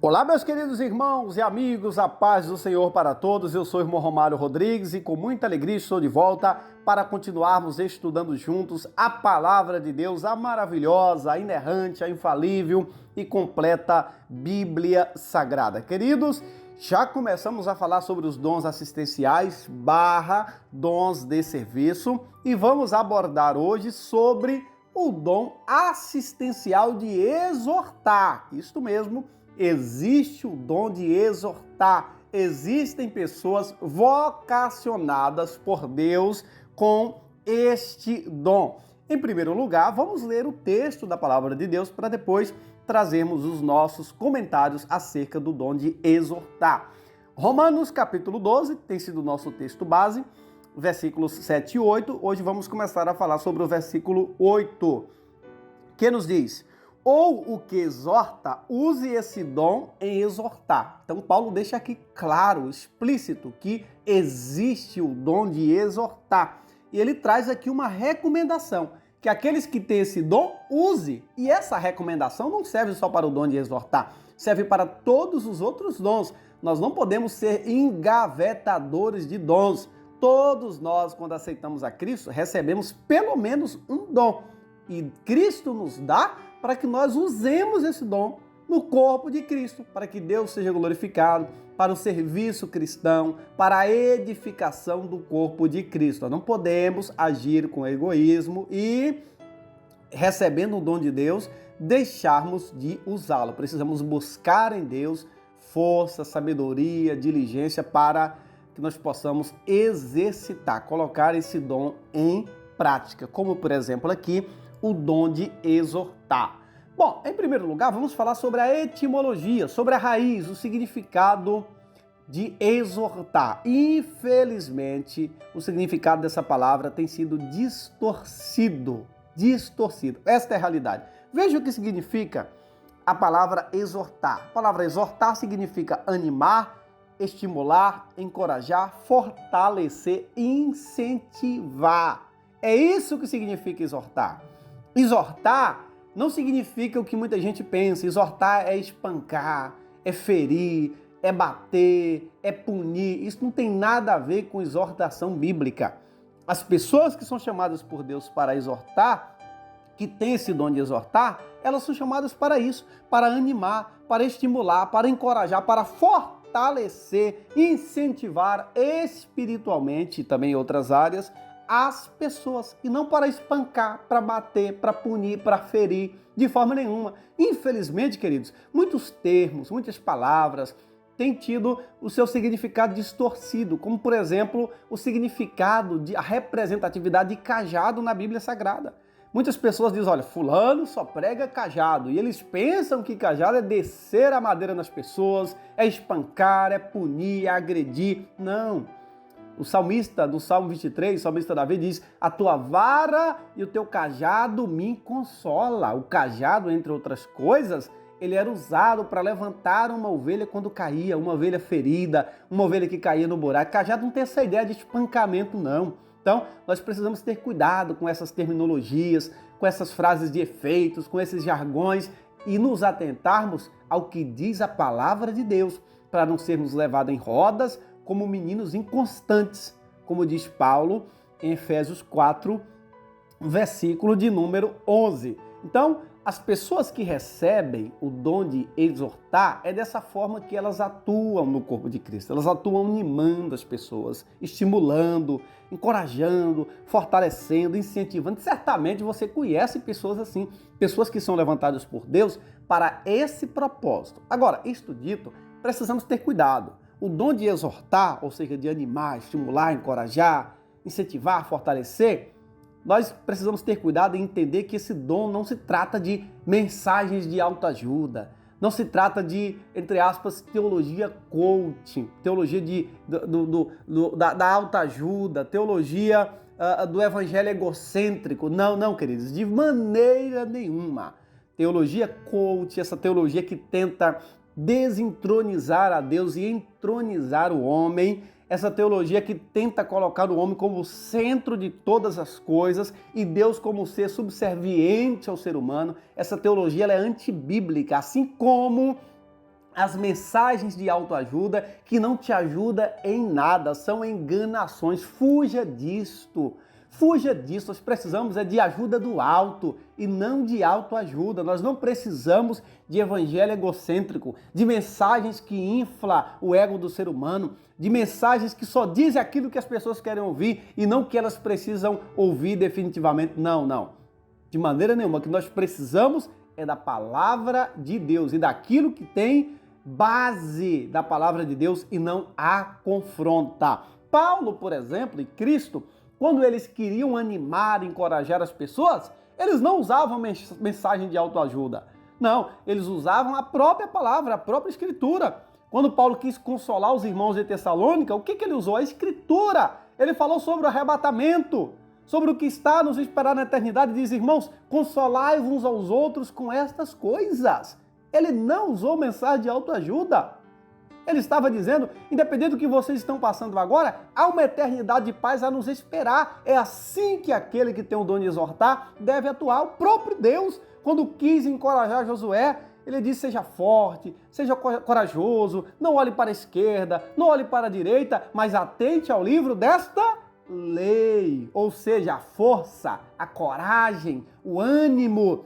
Olá, meus queridos irmãos e amigos, a paz do Senhor para todos. Eu sou o irmão Romário Rodrigues e com muita alegria estou de volta para continuarmos estudando juntos a palavra de Deus, a maravilhosa, a inerrante, a infalível e completa Bíblia Sagrada. Queridos, já começamos a falar sobre os dons assistenciais / dons de serviço e vamos abordar hoje sobre o dom assistencial de exortar. Isto mesmo. Existe o dom de exortar. Existem pessoas vocacionadas por Deus com este dom. Em primeiro lugar, vamos ler o texto da palavra de Deus para depois trazermos os nossos comentários acerca do dom de exortar. Romanos capítulo 12 tem sido o nosso texto base, versículos 7 e 8. Hoje vamos começar a falar sobre o versículo 8, que nos diz: ou o que exorta, use esse dom em exortar. Então Paulo deixa aqui claro, explícito, que existe o dom de exortar. E ele traz aqui uma recomendação, que aqueles que têm esse dom, use. E essa recomendação não serve só para o dom de exortar, serve para todos os outros dons. Nós não podemos ser engavetadores de dons. Todos nós, quando aceitamos a Cristo, recebemos pelo menos um dom. E Cristo nos dá para que nós usemos esse dom no corpo de Cristo, para que Deus seja glorificado, para o serviço cristão, para a edificação do corpo de Cristo. Nós não podemos agir com egoísmo e, recebendo o dom de Deus, deixarmos de usá-lo. Precisamos buscar em Deus força, sabedoria, diligência para que nós possamos exercitar, colocar esse dom em prática, como por exemplo aqui, o dom de exortar. Bom, em primeiro lugar, vamos falar sobre a etimologia, sobre a raiz, o significado de exortar. Infelizmente, o significado dessa palavra tem sido distorcido. Esta é a realidade. Veja o que significa a palavra exortar. A palavra exortar significa animar, estimular, encorajar, fortalecer, incentivar. É isso que significa exortar. Exortar não significa o que muita gente pensa. Exortar é espancar, é ferir, é bater, é punir. Isso não tem nada a ver com exortação bíblica. As pessoas que são chamadas por Deus para exortar, que têm esse dom de exortar, elas são chamadas para isso, para animar, para estimular, para encorajar, para fortalecer, incentivar espiritualmente e também em outras áreas as pessoas, e não para espancar, para bater, para punir, para ferir, de forma nenhuma. Infelizmente, queridos, muitos termos, muitas palavras têm tido o seu significado distorcido, como, por exemplo, o significado a representatividade de cajado na Bíblia Sagrada. Muitas pessoas dizem, olha, fulano só prega cajado, e eles pensam que cajado é descer a madeira nas pessoas, é espancar, é punir, é agredir. Não. O salmista, do Salmo 23, o salmista Davi diz, a tua vara e o teu cajado me consola. O cajado, entre outras coisas, ele era usado para levantar uma ovelha quando caía, uma ovelha ferida, uma ovelha que caía no buraco. Cajado não tem essa ideia de espancamento, não. Então, nós precisamos ter cuidado com essas terminologias, com essas frases de efeitos, com esses jargões e nos atentarmos ao que diz a palavra de Deus, para não sermos levados em rodas como meninos inconstantes, como diz Paulo em Efésios 4, versículo de número 11. Então, as pessoas que recebem o dom de exortar, é dessa forma que elas atuam no corpo de Cristo. Elas atuam animando as pessoas, estimulando, encorajando, fortalecendo, incentivando. Certamente você conhece pessoas assim, pessoas que são levantadas por Deus para esse propósito. Agora, isto dito, precisamos ter cuidado. O dom de exortar, ou seja, de animar, estimular, encorajar, incentivar, fortalecer, nós precisamos ter cuidado e entender que esse dom não se trata de mensagens de autoajuda, não se trata de, entre aspas, teologia coaching, teologia da autoajuda, teologia do evangelho egocêntrico. Não, queridos, de maneira nenhuma. Teologia coaching, essa teologia que tenta desentronizar a Deus e entronizar o homem, essa teologia que tenta colocar o homem como centro de todas as coisas e Deus como ser subserviente ao ser humano, essa teologia ela é antibíblica, assim como as mensagens de autoajuda que não te ajudam em nada, são enganações. Fuja disto. Fuja disso, nós precisamos de ajuda do alto e não de autoajuda. Nós não precisamos de evangelho egocêntrico, de mensagens que inflam o ego do ser humano, de mensagens que só dizem aquilo que as pessoas querem ouvir e não que elas precisam ouvir definitivamente. Não, não. De maneira nenhuma. O que nós precisamos é da palavra de Deus e daquilo que tem base da palavra de Deus e não a confronta. Paulo, por exemplo, e Cristo, quando eles queriam animar, encorajar as pessoas, eles não usavam mensagem de autoajuda. Não, eles usavam a própria palavra, a própria Escritura. Quando Paulo quis consolar os irmãos de Tessalônica, o que ele usou? A Escritura. Ele falou sobre o arrebatamento, sobre o que está a nos esperar na eternidade. Diz, irmãos, consolai uns aos outros com estas coisas. Ele não usou mensagem de autoajuda. Ele estava dizendo, independente do que vocês estão passando agora, há uma eternidade de paz a nos esperar. É assim que aquele que tem o dom de exortar deve atuar. O próprio Deus, quando quis encorajar Josué, ele disse, seja forte, seja corajoso, não olhe para a esquerda, não olhe para a direita, mas atente ao livro desta lei. Ou seja, a força, a coragem, o ânimo,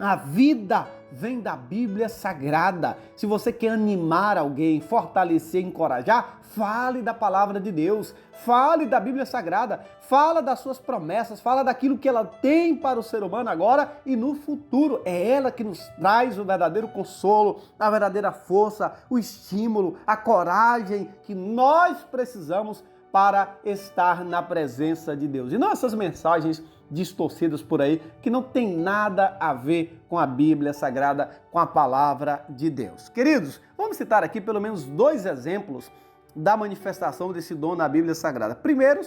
a vida vem da Bíblia Sagrada. Se você quer animar alguém, fortalecer, encorajar, fale da palavra de Deus, fale da Bíblia Sagrada, fala das suas promessas, fala daquilo que ela tem para o ser humano agora e no futuro. É ela que nos traz o verdadeiro consolo, a verdadeira força, o estímulo, a coragem que nós precisamos para estar na presença de Deus. E não essas mensagens distorcidas por aí, que não tem nada a ver com a Bíblia Sagrada, com a palavra de Deus. Queridos, vamos citar aqui pelo menos 2 exemplos da manifestação desse dom na Bíblia Sagrada. Primeiro,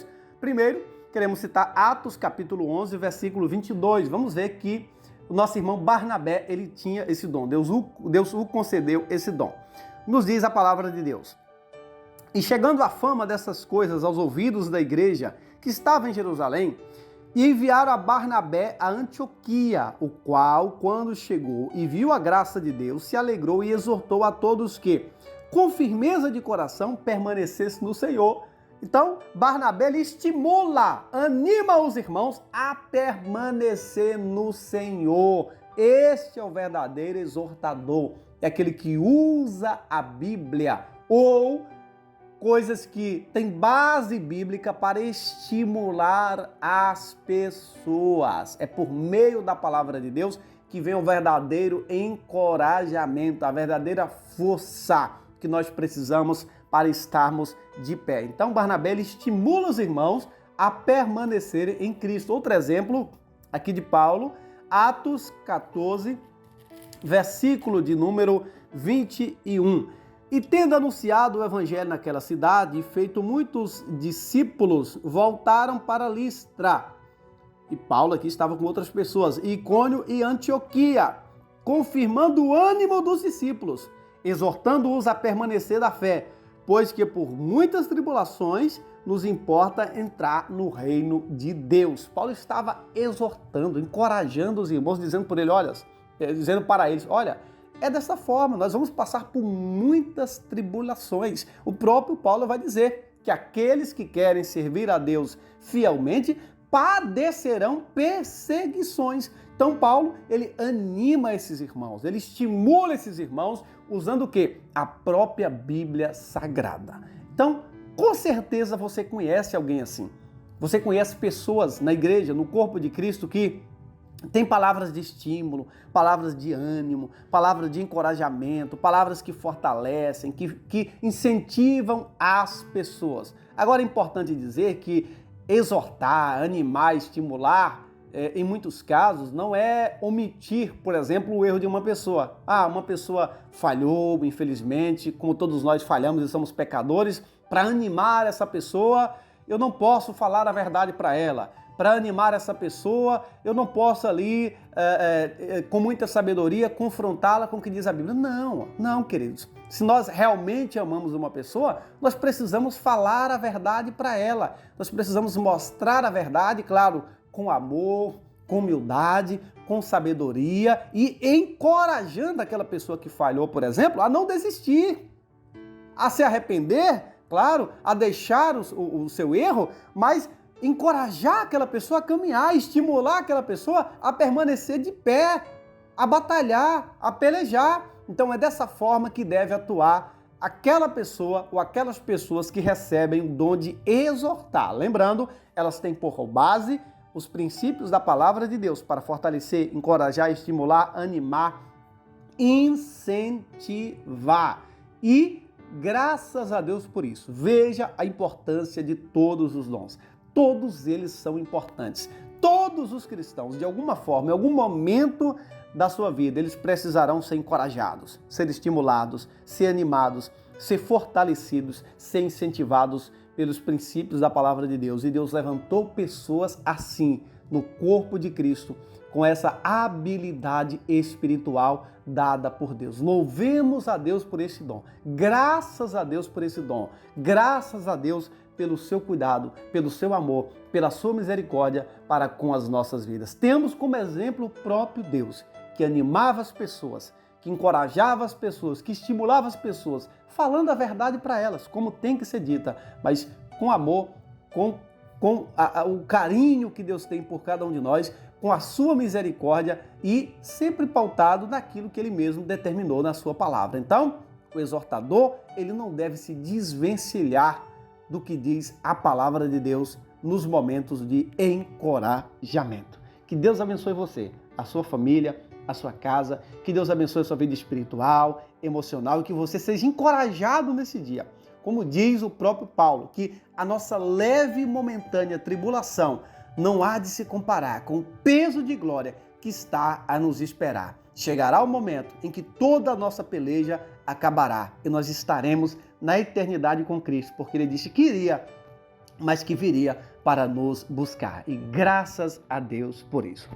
queremos citar Atos capítulo 11, versículo 22. Vamos ver que o nosso irmão Barnabé, ele tinha esse dom. Deus o concedeu esse dom. Nos diz a palavra de Deus. E chegando a fama dessas coisas aos ouvidos da igreja que estava em Jerusalém, e enviaram a Barnabé a Antioquia, o qual, quando chegou e viu a graça de Deus, se alegrou e exortou a todos que, com firmeza de coração, permanecessem no Senhor. Então, Barnabé lhe estimula, anima os irmãos a permanecer no Senhor. Este é o verdadeiro exortador, é aquele que usa a Bíblia ou coisas que têm base bíblica para estimular as pessoas. É por meio da palavra de Deus que vem o verdadeiro encorajamento, a verdadeira força que nós precisamos para estarmos de pé. Então, Barnabé ele estimula os irmãos a permanecerem em Cristo. Outro exemplo aqui de Paulo, Atos 14, versículo de número 21. E tendo anunciado o evangelho naquela cidade e feito muitos discípulos, voltaram para Listra. E Paulo aqui estava com outras pessoas, Icônio e Antioquia, confirmando o ânimo dos discípulos, exortando-os a permanecer da fé, pois que por muitas tribulações nos importa entrar no reino de Deus. Paulo estava exortando, encorajando os irmãos, dizendo para eles, olha, é dessa forma, nós vamos passar por muitas tribulações. O próprio Paulo vai dizer que aqueles que querem servir a Deus fielmente padecerão perseguições. Então Paulo, ele anima esses irmãos, ele estimula esses irmãos usando o quê? A própria Bíblia Sagrada. Então, com certeza você conhece alguém assim. Você conhece pessoas na igreja, no corpo de Cristo que tem palavras de estímulo, palavras de ânimo, palavras de encorajamento, palavras que fortalecem, que incentivam as pessoas. Agora é importante dizer que exortar, animar, estimular, em muitos casos, não é omitir, por exemplo, o erro de uma pessoa. Uma pessoa falhou, infelizmente, como todos nós falhamos e somos pecadores. Para animar essa pessoa, eu não posso falar a verdade para ela. Para animar essa pessoa, eu não posso ali, com muita sabedoria, confrontá-la com o que diz a Bíblia. Não, queridos. Se nós realmente amamos uma pessoa, nós precisamos falar a verdade para ela. Nós precisamos mostrar a verdade, claro, com amor, com humildade, com sabedoria e encorajando aquela pessoa que falhou, por exemplo, a não desistir, a se arrepender, claro, a deixar o seu erro, mas encorajar aquela pessoa a caminhar, estimular aquela pessoa a permanecer de pé, a batalhar, a pelejar. Então é dessa forma que deve atuar aquela pessoa ou aquelas pessoas que recebem o dom de exortar. Lembrando, elas têm por base os princípios da palavra de Deus para fortalecer, encorajar, estimular, animar, incentivar. E graças a Deus por isso. Veja a importância de todos os dons. Todos eles são importantes. Todos os cristãos, de alguma forma, em algum momento da sua vida, eles precisarão ser encorajados, ser estimulados, ser animados, ser fortalecidos, ser incentivados pelos princípios da palavra de Deus. E Deus levantou pessoas assim no corpo de Cristo, com essa habilidade espiritual dada por Deus. Louvemos a Deus por esse dom. Graças a Deus por esse dom. Graças a Deus pelo seu cuidado, pelo seu amor, pela sua misericórdia para com as nossas vidas. Temos como exemplo o próprio Deus, que animava as pessoas, que encorajava as pessoas, que estimulava as pessoas, falando a verdade para elas, como tem que ser dita, mas com amor, com o carinho que Deus tem por cada um de nós, com a sua misericórdia e sempre pautado naquilo que Ele mesmo determinou na sua palavra. Então, o exortador, ele não deve se desvencilhar do que diz a palavra de Deus nos momentos de encorajamento. Que Deus abençoe você, a sua família, a sua casa, que Deus abençoe a sua vida espiritual, emocional e que você seja encorajado nesse dia. Como diz o próprio Paulo, que a nossa leve e momentânea tribulação não há de se comparar com o peso de glória que está a nos esperar. Chegará o momento em que toda a nossa peleja acabará e nós estaremos na eternidade com Cristo, porque Ele disse que iria, mas que viria para nos buscar. E graças a Deus por isso.